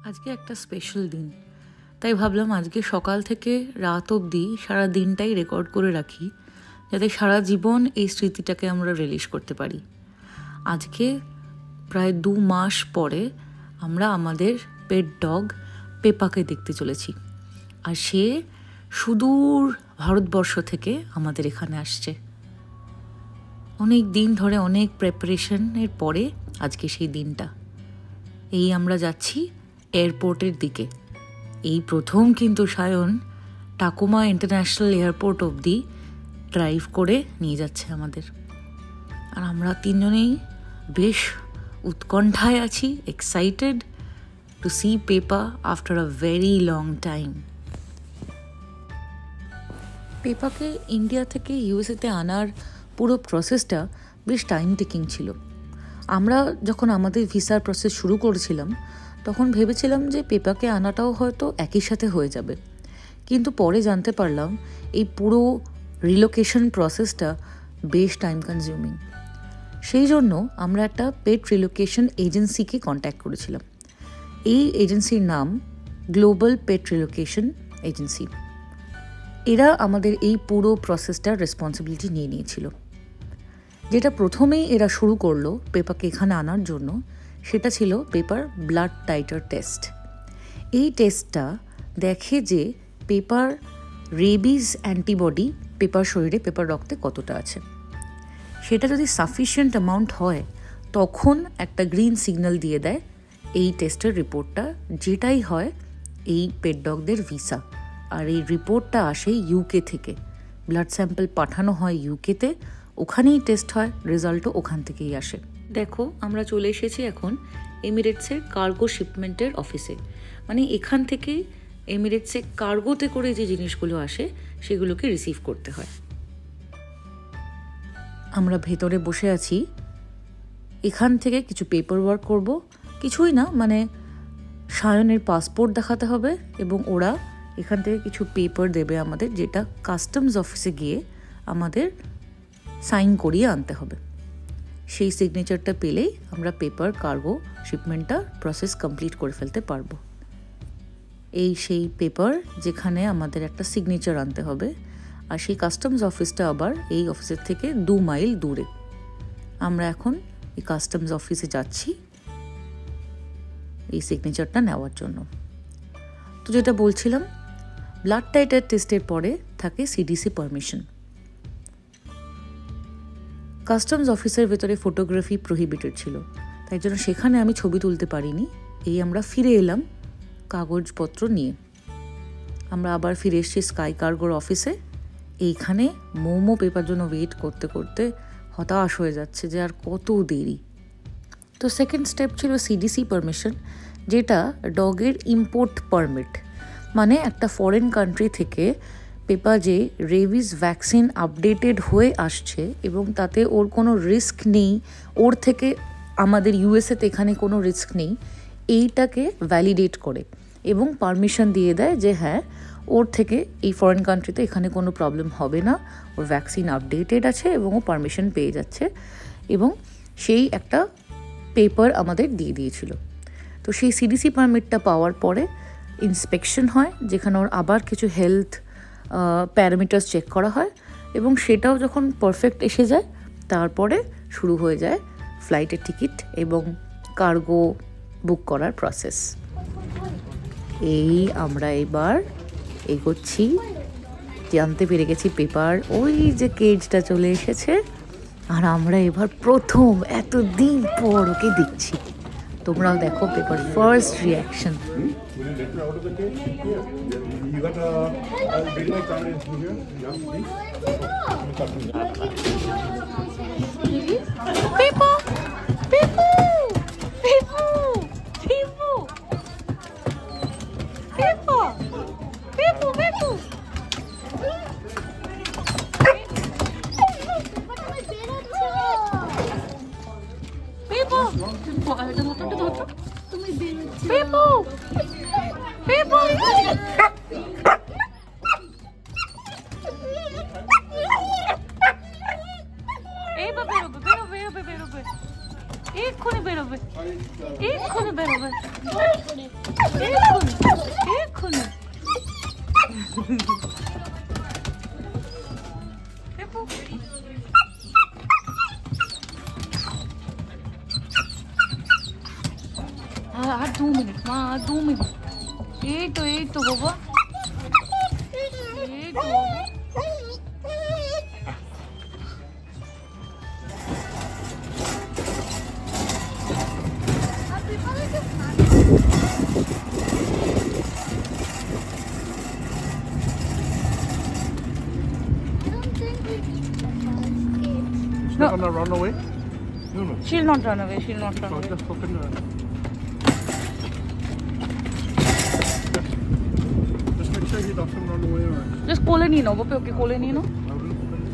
আজকে একটা স্পেশাল দিন, তাই ভাবলাম আজকে সকাল থেকে রাত অবধি সারা দিনটাই রেকর্ড করে রাখি, যাতে সারা জীবন এই স্মৃতিটাকে আমরা রিলিজ করতে পারি। আজকে প্রায় 2 মাস পরে আমরা আমাদের পেট ডগ পেপাকে দেখতে চলেছি, আর সে সুদূর ভারতবর্ষ থেকে আমাদের এখানে আসছে। অনেক দিন ধরে অনেক প্রিপারেশনের পরে আজকে সেই দিনটা। এই আমরা যাচ্ছি এয়ারপোর্টের দিকে। এই প্রথম কিন্তু সায়ন টাকুমা ইন্টারন্যাশনাল এয়ারপোর্ট অবধি ড্রাইভ করে নিয়ে যাচ্ছে আমাদের, আর আমরা তিনজনেই বেশ উৎকণ্ঠায় আছি, excited to see Pepa after a very long time. পেপাকে ইন্ডিয়া থেকে ইউএসএতে আনার পুরো প্রসেসটা বেশ টাইম টেকিং ছিল। আমরা যখন আমাদের ভিসার প্রসেস শুরু করেছিলাম তখন ভেবেছিলাম যে পেপাকে আনাটাও হয়তো একই সাথে হয়ে যাবে, কিন্তু পরে জানতে পারলাম এই পুরো রিলোকেশন প্রসেসটা বেশ টাইম কনজিউমিং। সেই জন্য আমরা একটা পেট রিলোকেশন এজেন্সিকে কন্ট্যাক্ট করেছিলাম। এই এজেন্সির নাম গ্লোবাল পেট রিলোকেশন এজেন্সি। এরা আমাদের এই পুরো প্রসেসটার রেসপন্সিবিলিটি নিয়ে নিয়েছিল। যেটা প্রথমেই এরা শুরু করলো পেপাকে এখানে আনার জন্য, সেটা ছিল পেপার ব্লাড টাইটার টেস্ট। এই টেস্টটা দেখে যে পেপার রেবিজ অ্যান্টিবডি পেপার শরীরে, পেপার রক্তে কতটা আছে। সেটা যদি সাফিসিয়েন্ট অ্যামাউন্ট হয় তখন একটা গ্রিন সিগন্যাল দিয়ে দেয় এই টেস্টের রিপোর্টটা, যেটাই হয় এই পেট ডগদের ভিসা। আর এই রিপোর্টটা আসে ইউকে থেকে। ব্লাড স্যাম্পল পাঠানো হয় ইউকেতে, ওখানেই টেস্ট হয়, রেজাল্টও ওখান থেকেই আসে। দেখো, আমরা চলে এসেছি এখন এমিরেটসের কার্গো শিপমেন্টের অফিসে। মানে এখান থেকে এমিরেটসে কার্গোতে করে যে জিনিসগুলো আসে সেগুলোকে রিসিভ করতে হয়। আমরা ভেতরে বসে আছি। এখান থেকে কিছু পেপার ওয়ার্ক করব, কিছুই না, মানে সায়নের পাসপোর্ট দেখাতে হবে এবং ওরা এখান থেকে কিছু পেপার দেবে আমাদের, যেটা কাস্টমস অফিসে গিয়ে আমাদের সাইন করিয়ে আনতে হবে। সেই সিগনেচারটা পেলেই আমরা পেপার কার্গো শিপমেন্টটা প্রসেস কমপ্লিট করে ফেলতে পারবো। এই সেই পেপার যেখানে আমাদের একটা সিগনেচার আনতে হবে, আর সেই কাস্টমস অফিসটা আবার এই অফিসের থেকে 2 মাইল দূরে। আমরা এখন এই কাস্টমস অফিসে যাচ্ছি এই সিগনেচারটা নেওয়ার জন্য। তো যেটা বলছিলাম, ব্লাড টাইটার টেস্টের পরে থাকে সিডিসি পারমিশন। কাস্টমস অফিসের ভেতরে ফটোগ্রাফি প্রহিবিটেড ছিল, তাই জন্য সেখানে আমি ছবি তুলতে পারিনি। এই আমরা ফিরে এলাম কাগজপত্র নিয়ে। আমরা আবার ফিরে এসেছি স্কাই কার্গোর অফিসে। এইখানে মোমো পেপার জন্য ওয়েট করতে করতে হতাশ হয়ে যাচ্ছে যে আর কত দেরি। তো সেকেন্ড স্টেপ ছিল সিডিসি পারমিশন, যেটা ডগের ইম্পোর্ট পারমিট। মানে একটা ফরেন কান্ট্রি থেকে পেপা যে রেবিজ ভ্যাকসিন আপডেটেড হয়ে আসছে এবং তাতে ওর কোনো রিস্ক নেই, ওর থেকে আমাদের ইউএসএতে এখানে কোনো রিস্ক নেই, এইটাকে ভ্যালিডেট করে এবং পারমিশন দিয়ে দেয় যে হ্যাঁ, ওর থেকে এই ফরেন কান্ট্রিতে এখানে কোনো প্রবলেম হবে না, ওর ভ্যাকসিন আপডেটেড আছে এবং ও পারমিশন পেয়ে যাচ্ছে। এবং সেই একটা পেপার আমাদের দিয়ে দিয়েছিল। তো সেই সিডিসি পারমিটটা পাওয়ার পরে ইন্সপেকশন হয়, যেখানে ওর আবার কিছু হেলথ প্যারামিটার্স চেক করা হয়, এবং সেটাও যখন পারফেক্ট এসে যায় তারপরে শুরু হয়ে যায় ফ্লাইটের টিকিট এবং কার্গো বুক করার প্রসেস। এই আমরা এবার এগোচ্ছি, জানতে পেরে গেছি পেপার ওই যে কেজটা চলে এসেছে, আর আমরা এবার প্রথম এতদিন পর ওকে দেখছি। তোমরাও দেখো পেপার ফার্স্ট রিয়াকশন। এক্ষুনি বেরোবে, এক্ষুনি বেরোবে, এক্ষুনি। আর 2 মিনিট মা, আর 2 মিনিট। এই তো বাবা, এই তো। She's not gonna run away? No. She'll not run away, she'll not run So away. just open her. Just make sure he doesn't run away or... Just কোলে নিয়ে নাও বাবা, ওকে কোলে নিয়ে নাও। I will open it.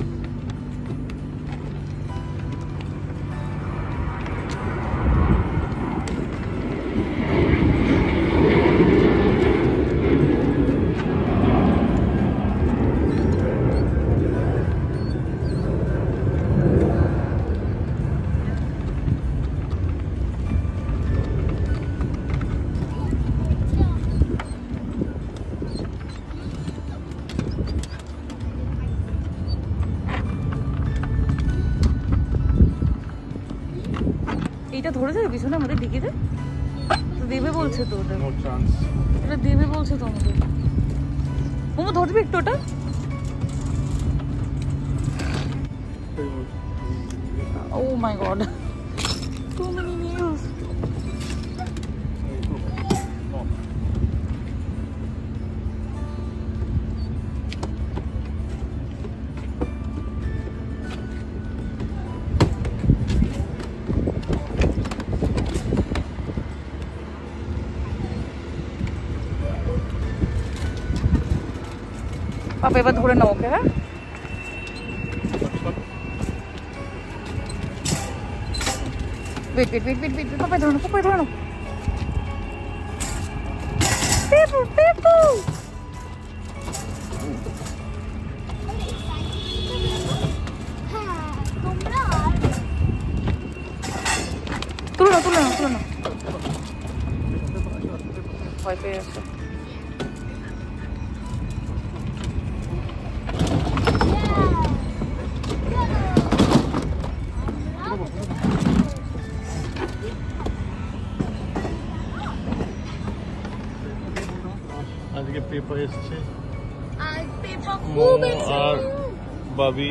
এইটা ধরে যাবে পিছনে আমাদের ডিকিতে, দেবে বলছে তো ওটা, No chance. এটা দেবে বলছে তো আমাদের। মোমো ধরবে একটু ওটা। Oh my god, too many nails. পাপা এবার ধরে নাও ওকে। হ্যাঁ wait, পাপা ধরে নাও, পাপা ধরে নাও। পেপু তুলো না, ভয় পেয়ে যাচ্ছে। আজকে পেপার এসছে আর পেপার খুব আর বাবি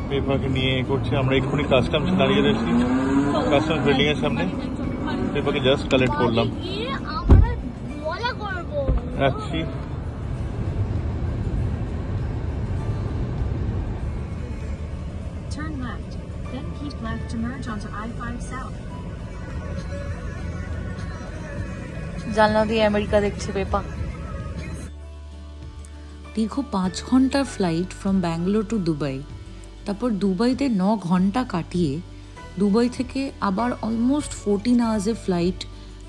পেপারকে নিয়ে করছে। আমরা এক্ষুনি কাস্টমস দাঁড়িয়ে রয়েছি, কাস্টমস বিল্ডিং এর সামনে। পেপারকে জাস্ট কালেক্ট করলাম, আমরা বলা করব। যাচ্ছি। Turn left, then keep left to merge onto I-5 South. জানলা দিয়ে আমেরিকা দেখছে পেপা। দীর্ঘ 5 ঘন্টার flight from Bangalore to Dubai, তারপর দুবাইতে 9 ঘন্টা কাটিয়ে দুবাই থেকে আবার অলমোস্ট 14 আওয়ার্সের ফ্লাইট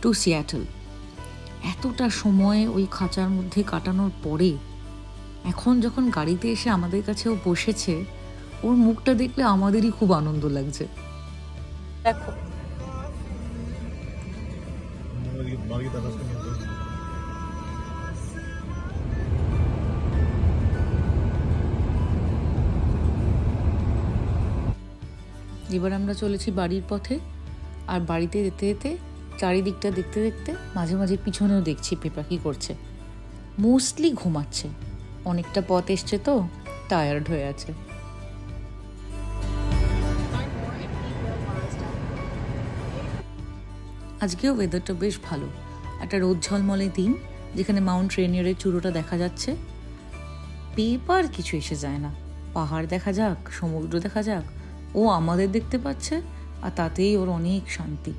টু সিয়াটল। এতটা সময় ওই খাঁচার মধ্যে কাটানোর পরে এখন যখন গাড়িতে এসে আমাদের কাছেও বসেছে, ওর মুখটা দেখলে আমাদেরই খুব আনন্দ লাগছে। দেখো এবার আমরা চলেছি বাড়ির পথে। আর বাড়িতে যেতে যেতে চারিদিকটা দেখতে দেখতে মাঝে মাঝে পিছনেও দেখছি পেপা কি করছে। মোস্টলি ঘুমাচ্ছে, অনেকটা পথ এসছে তো টায়ার্ড হয়ে আছে। আজকেও ওয়েদারটা বেশ ভালো, একটা রোদ ঝলমলে দিন যেখানে মাউন্ট রেনিয়ারের চূড়োটা দেখা যাচ্ছে। পেপার কিছু এসে যায় না, পাহাড় দেখা যাক, সমুদ্র দেখা যাক, ও আমাদের দেখতে পাচ্ছে আর তাতেই ওর অনেক শান্তি।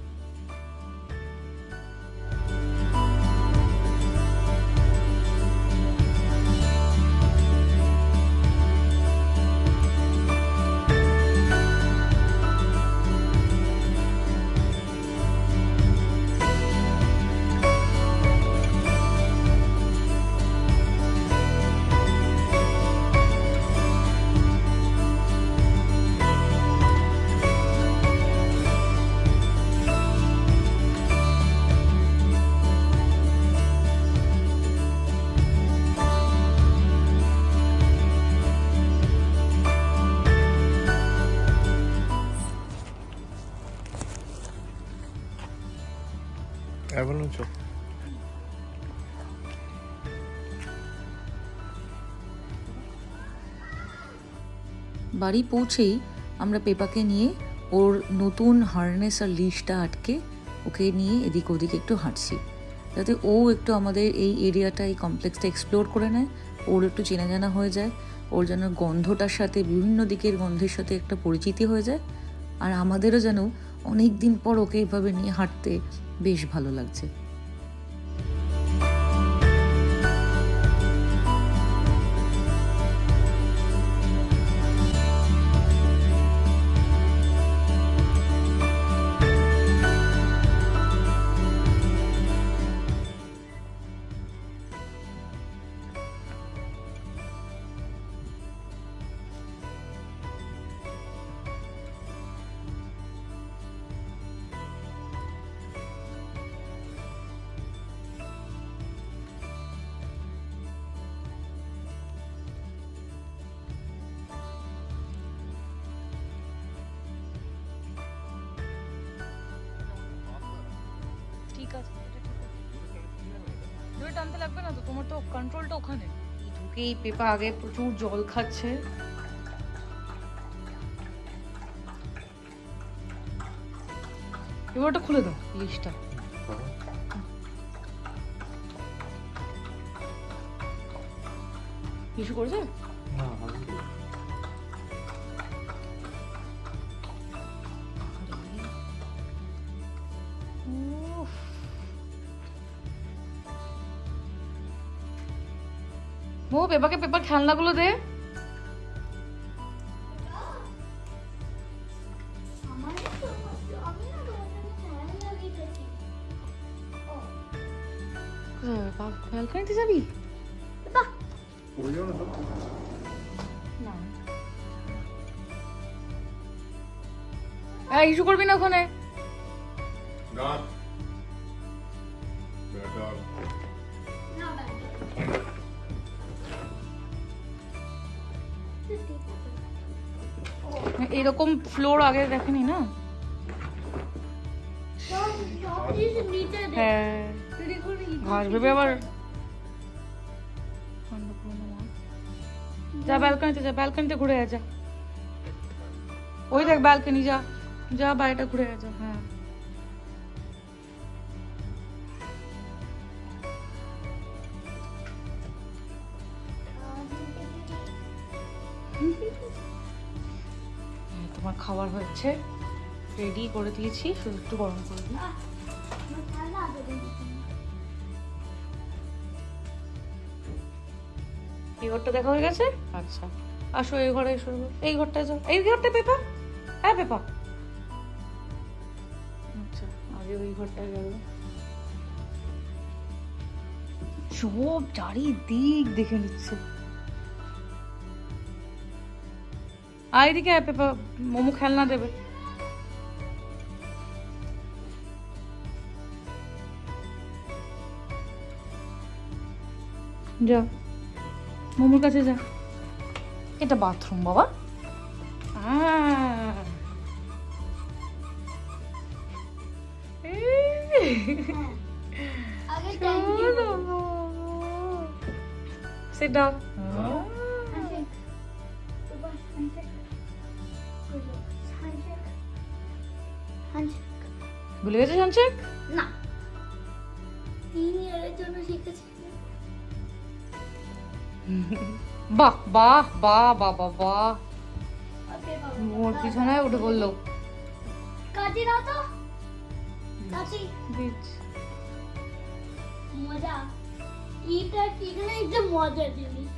অ্যাভালাঞ্চ। বাড়ি পৌঁছেই আমরা পেপাকে নিয়ে ওর নতুন হার্নেস আর লিশটা আটকে ওকে নিয়ে এদিক ওদিক একটু হাঁটছি, যাতে ও একটু আমাদের এই এরিয়াটা, এই কমপ্লেক্সটা এক্সপ্লোর করে নেয়, ওর একটু চেনা জানা হয়ে যায়, ওর যেন গন্ধটার সাথে, বিভিন্ন দিকের গন্ধের সাথে একটা পরিচিতি হয়ে যায়, আর আমাদেরও যেন অনেক দিন পর ওকে এভাবে নিয়ে হাঁটতে বেশ ভালো লাগছে। ঠিক আছে, এটা ঠিক আছে, জোরে টানতে লাগবে না তো, তোমার তো কন্ট্রোলটা ওখানে। ঢুকেই পেপা আগে প্রচুর জল খাচ্ছে, এবার ওটা খুলে দাও লিস্টটা। কিছু করেছে? মো পেপাকে পেপার খেলনাগুলো দে। ব্যালকনিতে যাবি? কিছু করবি না ওখানে। এরকম ফ্লোর আগে দেখেনি না। হ্যাঁ ঘাস ভেবে আবার যা ব্যালকনিতে, যা ব্যালকনিতে ঘুরে যা, ওই দেখ ব্যালকনি, যা যা বাইরেটা ঘুরে যা। হ্যাঁ তোমার খাবার হচ্ছে, রেডি করে দিয়েছি, শুধু একটু গরম করে দিই। এই ঘরটা দেখা হয়ে গেছে। আচ্ছা আসো এই ঘরে, এসো এই ঘরটায় যাও, এই ঘরটা পেপা। হ্যাঁ পেপা, আচ্ছা আগে ওই ঘরটায় যাবো। সব চারিদিক দেখে নিচ্ছে। এদিকে আয় পেপা, মোমো খেলনা দেবে। যা মোমোর কাছে যা। এটা বাথরুম বাবা। Sit down. ভুলে গেছে হ্যান্ডশেক? না, 3 ইয়ারের জন্য শিখেছি। বাহ বাহ বাহ বাবা বাহ, মোর পিছনে উঠে বললো কাটি না তো, কাটি মজা। এটা কি না, এটা মজা জিনিস।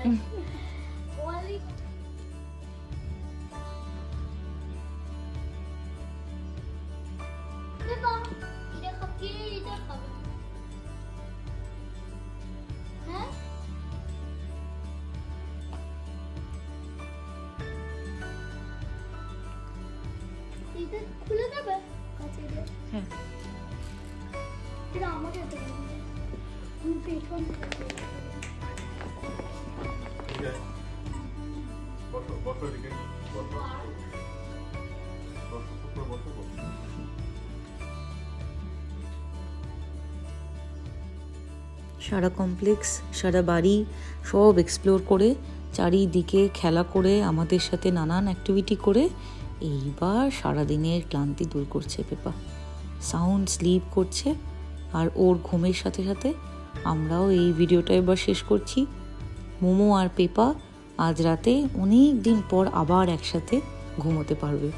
ওয়ালি দেখো, এটা খাবি, এটা খাবে। হ্যাঁ এটা খুলে দেবে কাছে দিয়ে। হ্যাঁ এটা আমাকে দেবে, আমি পেছন থেকে। বসো বসো এদিকে, বসো বসো বসো বসো। সারা কমপ্লেক্স, সারা বাড়ি সব এক্সপ্লোর করে, চারিদিকে খেলা করে, আমাদের সাথে নানান অ্যাক্টিভিটি করে এইবার সারাদিনের ক্লান্তি দূর করছে পেপা। সাউন্ড স্লিপ করছে, আর ওর ঘুমের সাথে সাথে আমরাও এই ভিডিওটা এবার শেষ করছি। মোমো আর পেপা আজ রাতে অনেক দিন পর আবার একসাথে ঘুমোতে পারবে।